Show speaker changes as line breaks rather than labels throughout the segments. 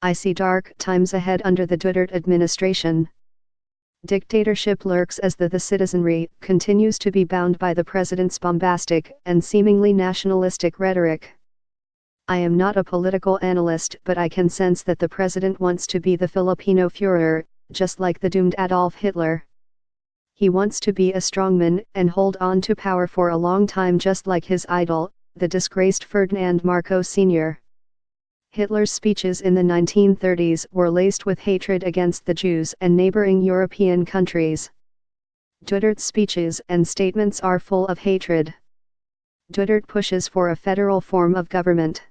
I see dark times ahead under the Duterte administration. Dictatorship lurks as the citizenry continues to be bound by the president's bombastic and seemingly nationalistic rhetoric. I am not a political analyst, but I can sense that the president wants to be the Filipino Führer, just like the doomed Adolf Hitler. He wants to be a strongman and hold on to power for a long time, just like his idol, the disgraced Ferdinand Marcos Sr. Hitler's speeches in the 1930s were laced with hatred against the Jews and neighboring European countries. Duterte's speeches and statements are full of hatred. Duterte pushes for a federal form of government.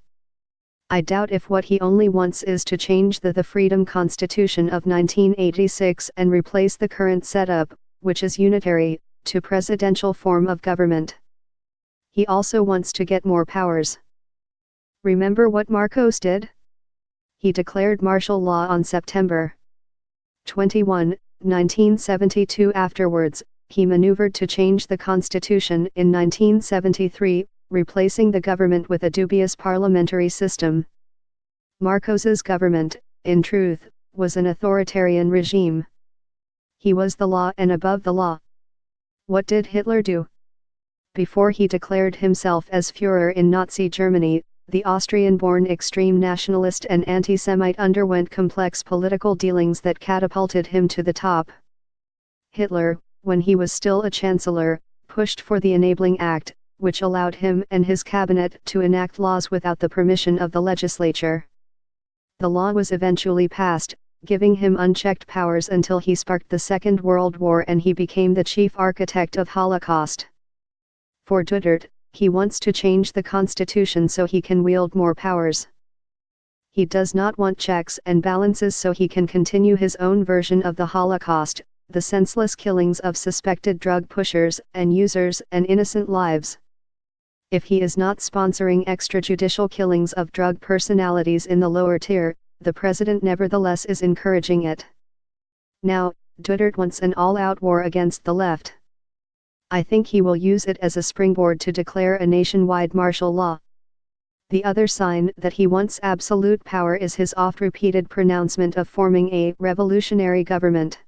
I doubt if what he only wants is to change the Freedom Constitution of 1986 and replace the current setup, which is unitary, to presidential form of government. He also wants to get more powers. Remember what Marcos did? He declared martial law on September 21, 1972. Afterwards, he maneuvered to change the constitution in 1973, replacing the government with a dubious parliamentary system. Marcos's government, in truth, was an authoritarian regime. He was the law and above the law. What did Hitler do? Before he declared himself as Führer in Nazi Germany, the Austrian-born extreme nationalist and anti-Semite underwent complex political dealings that catapulted him to the top. Hitler, when he was still a chancellor, pushed for the Enabling Act, which allowed him and his cabinet to enact laws without the permission of the legislature. The law was eventually passed, giving him unchecked powers until he sparked the Second World War and he became the chief architect of Holocaust. For Duterte, he wants to change the constitution so he can wield more powers. He does not want checks and balances so he can continue his own version of the Holocaust, the senseless killings of suspected drug pushers and users and innocent lives. If he is not sponsoring extrajudicial killings of drug personalities in the lower tier, the president nevertheless is encouraging it. Now, Duterte wants an all-out war against the left. I think he will use it as a springboard to declare a nationwide martial law. The other sign that he wants absolute power is his oft-repeated pronouncement of forming a revolutionary government.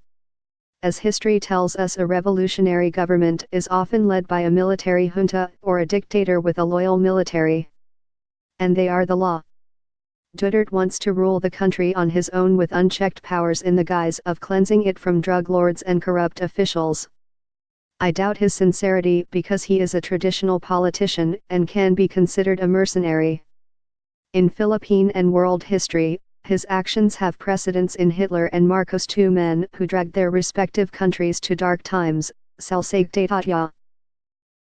As history tells us, a revolutionary government is often led by a military junta or a dictator with a loyal military. And they are the law. Duterte wants to rule the country on his own with unchecked powers in the guise of cleansing it from drug lords and corrupt officials. I doubt his sincerity because he is a traditional politician and can be considered a mercenary. In Philippine and world history, his actions have precedence in Hitler and Marcos, two men who dragged their respective countries to dark times. Salsagtatya.